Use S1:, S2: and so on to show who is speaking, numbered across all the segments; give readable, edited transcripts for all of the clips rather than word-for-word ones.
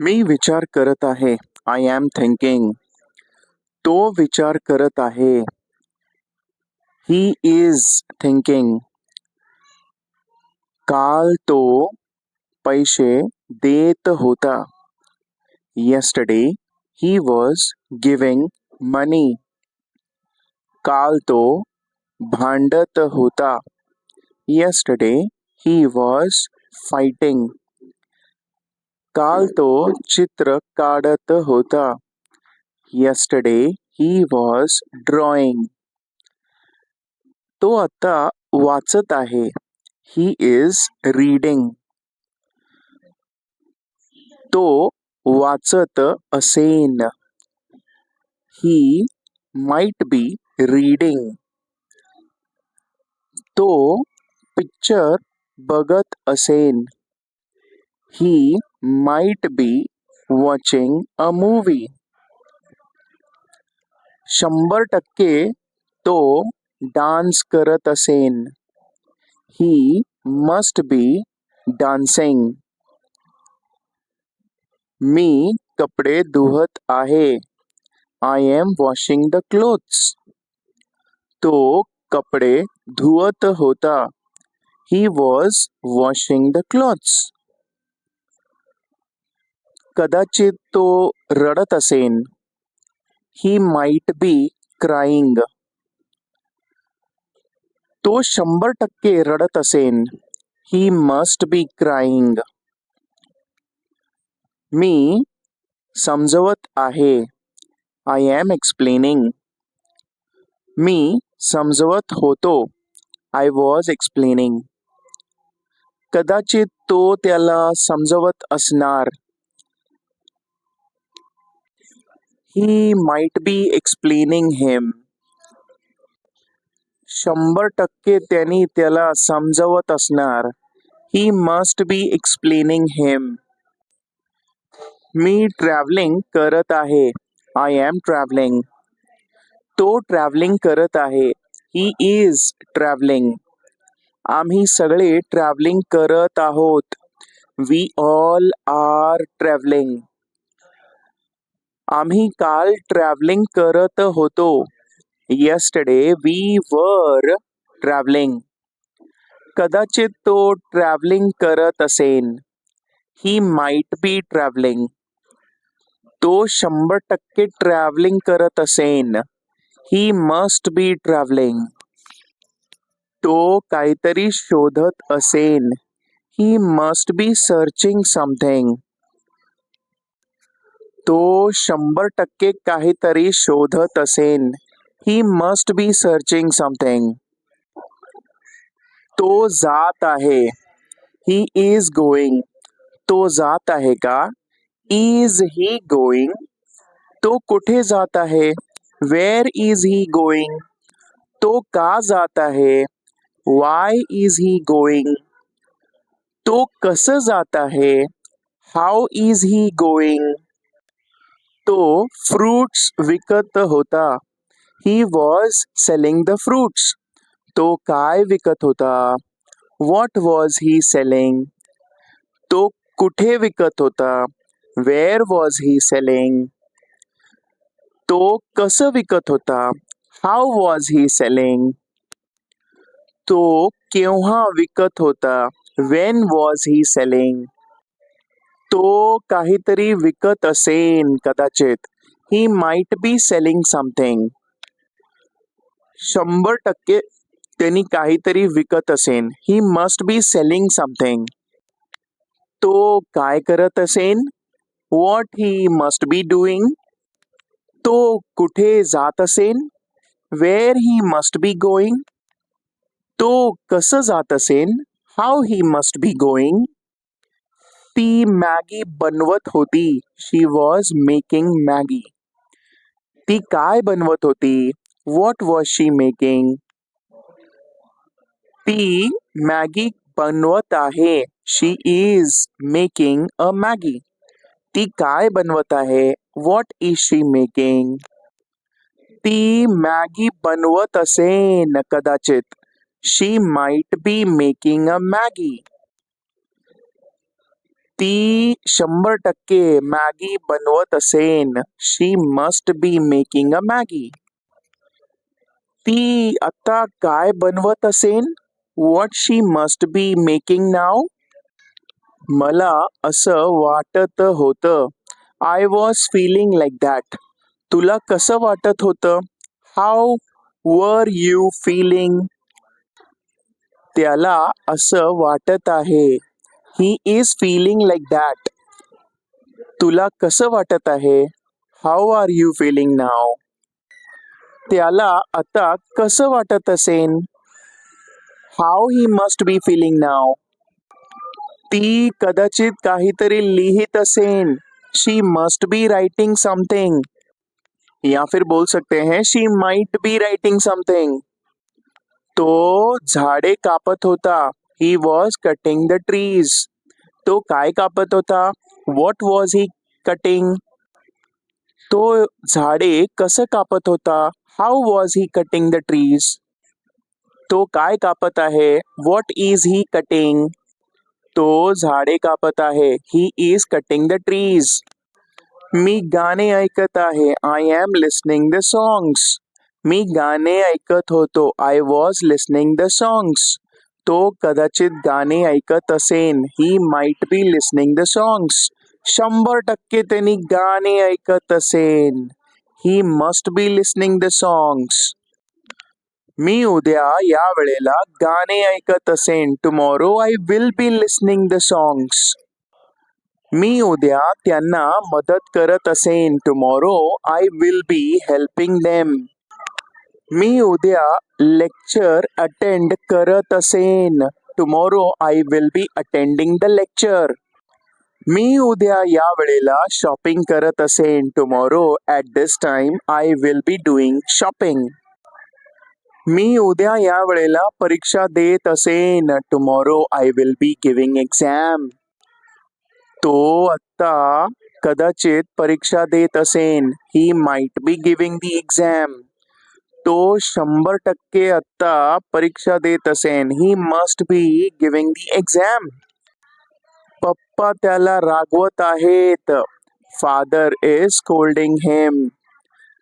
S1: मी विचार करत आहे. I am thinking. तो विचार करत आहे. He is thinking. काल तो पैसे देत होता. येस्टरडे ही वॉज गिविंग मनी. काल तो भांडत होता. Yesterday he was fighting. काल तो चित्र काढत होता. Yesterday he was drawing. तो आता वाचत आहे. He is reading. तो वाचत असेन. He might be reading. तो पिक्चर बघत असेन. He might be watching a movie. 100% तो डान्स करत असेन. He must B dancing. मी कपडे धुवत आहे. I am washing the clothes. तो कपडे धुवत होता. He was washing the clothes. कदाचित तो रडत असेन. He might be crying. तो 100% रडत असेन. He must B crying. मी समजवत आहे. I am explaining. मी समजवत होतो. I was explaining. कदाचित तो त्याला समजवत असणार. ही माइट बी एक्सप्लेनिंग हिम. 100% त्यांनी त्याला समजवत असणार. He must be explaining him. मी ट्रॅव्हलिंग करत आहे. I am travelling. तो ट्रॅव्हलिंग करत आहे. He is travelling. आम्ही सगळे ट्रॅव्हलिंग करत आहोत. We all are travelling. आम्ही काल ट्रॅव्हलिंग करत होतो. Yesterday we were travelling. कदाचित तो ट्रॅव्हलिंग करत असेन. He might be travelling. तो 100% ट्रॅव्हलिंग करत असेन. He must be travelling. तो काहीतरी शोधत असेन. He must be searching something. तो 100% काहीतरी शोधत असेन. He must be searching something. तो जात आहे. He is going. तो जात आहे का? Is he going. तो कुठे जात आहे? Where is he going. तो का जात आहे? Why is he going. तो कसं जात आहे? How is he going. तो फ्रूट्स विकत होता. He was selling the fruits. तो काय विकत होता? What was he selling. तो कुठे विकत होता? Where was he selling. तो कसं विकत होता? How was he selling. तो केव्हा विकत होता? When was he selling. तो काहीतरी विकत असेन कदाचित. He might be selling something. 100% त्यांनी काहीतरी विकत असेन. He must be selling something. तो काय करत असेन? What he must be doing. तो कुठे जात असेन? Where he must be going. तो कसं जात असेन? How he must be going. ती मॅगी बनवत होती. She was making Maggi. ती काय बनवत होती? What was she making. ती मॅगी बनवत आहे. She is making a Maggi. ती काय बनवत आहे? What is she making. ती मॅगी बनवत असेन कदाचित. She might be making a Maggi. ती 100% मॅगी बनवत असेन. She must be making a Maggi. ती आता काय बनवत असेन? What she must be making नाव? मला असं वाटत होतं. I was feeling like that. तुला कसं वाटत होतं? How were you feeling? त्याला असं वाटत आहे. He is feeling like that. तुला कसं वाटत आहे? हाऊ आर यू फीलिंग नाव? त्याला आता कसं वाटत असेन? How he must be feeling नाव? ती कदाचित काहीतरी लिहित असेन. She must be writing something. या फिर बोल सकते हैं she might be writing something. तो झाडे कापत होता. He was cutting the trees. तो काय कापत होता? What was he cutting? तो झाडे कसं कापत होता? How was he cutting the trees? तो काय कापत आहे? What is he cutting? तो झाडे कापत आहे. He is cutting the trees. मी गाणे ऐकत आहे. I am listening the songs. मी गाणे ऐकत होतो. I was listening the songs. तो कदाचित गाणे ऐकत असेन. He might be listening the songs. 100% त्यांनी गाणे ऐकत असेन. He must be listening the songs. मी उद्या या वेळेला गाणे ऐकत असेन. Tomorrow I will be listening the songs. मी उद्या त्यांना मदत करत असेन. Tomorrow I will be helping them. मी उद्या लेक्चर अटेंड करत असेन. Tomorrow I will be attending the lecture. मी उद्या या वेळेला शॉपिंग करत असेन. Tomorrow at this time I will be doing shopping. मी उद्या या वेळेला परीक्षा देत असेन. Tomorrow I will be giving exam. तो आता कदाचित परीक्षा देत असेन. He might be giving the exam. तो 100% आता परीक्षा देत असेन. He must be giving the exam. पप्पा त्याला रागवत आहेत. फादर इज स्कोल्डिंग हिम.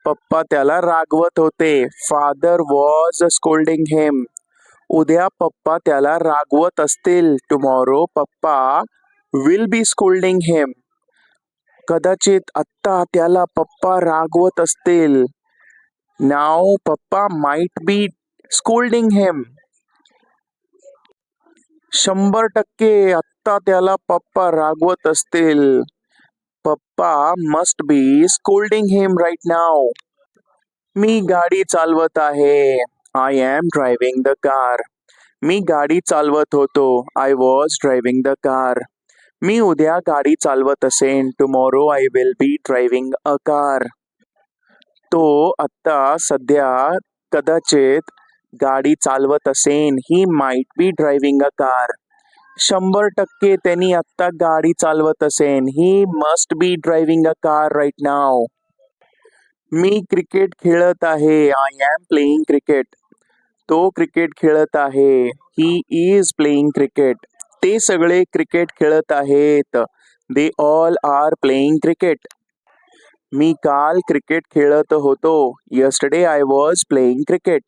S1: पप्पा त्याला रागवत होते. फादर वॉज स्कोल्डिंग हिम. उद्या पप्पा त्याला रागवत असतील. टुमॉरो पप्पा विल बी स्कोल्डिंग हिम. कदाचित आत्ता त्याला पप्पा रागवत असतील. नाव पप्पा माइट बी स्कोल्डिंग हिम. 100% आत्ता त्याला पप्पा रागवत असतील. पप्पा must be scolding him right नाव. मी गाडी चालवत आहे. I am driving the car. मी गाडी चालवत होतो. I was driving the car. मी उद्या गाडी चालवत असेन. Tomorrow I will be driving a car. तो आत्ता सध्या कदाचित गाडी चालवत असेन. He might be driving a car. 100% त्यांनी आत्ता गाडी चालवत असेन. He must be driving a car right नाव. मी क्रिकेट खेळत आहे. I am playing cricket. तो क्रिकेट खेळत आहे. He is playing cricket. ते सगळे क्रिकेट खेळत आहेत. They all are playing cricket. मी काल क्रिकेट खेळत होतो. Yesterday I was playing cricket.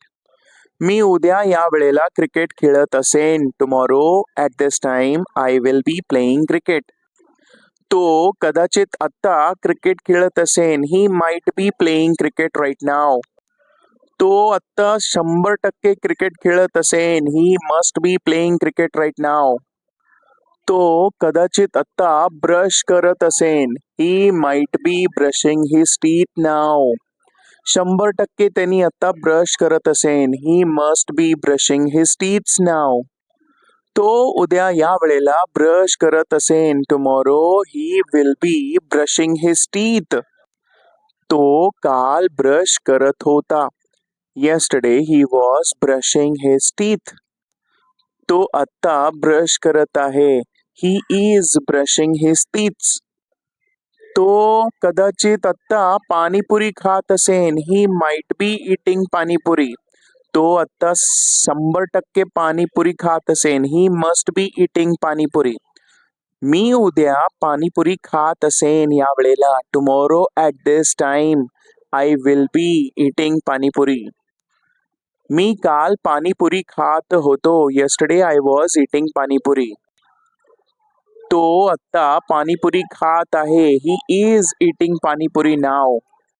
S1: मी उद्या या वेळेला क्रिकेट खेळत असेन. Tomorrow at this time I will be playing cricket. तो कदाचित आत्ता क्रिकेट खेळत असेन. He might be playing cricket right नाव. तो आत्ता 100% क्रिकेट खेळत असेन. He must B playing cricket right नाव. तो कदाचित आत्ता ब्रश करत असेन. He might be brushing his teeth नाव. 100% त्यांनी आता ब्रश करत असेन. He must be brushing his teeths नाव. तो उद्या या वेळेला ब्रश करत असेन. Tomorrow he will be brushing his teeth. तो काल ब्रश करत होता. Yesterday he was brushing his teeth. तो आत्ता ब्रश करत आहे. He is brushing his teeths. तो कदाचित आत्ता पाणीपुरी खात असेन. He might be eating panipuri. तो आत्ता 100% पाणीपुरी खात असेन. He must be eating panipuri. मी उद्या पाणीपुरी खात असेन या वेळेला. Tomorrow at this time I will be eating panipuri. मी काल पाणीपुरी खात होतो. yesterday I was eating panipuri. तो आत्ता पाणीपुरी खात आहे. He is eating panipuri now.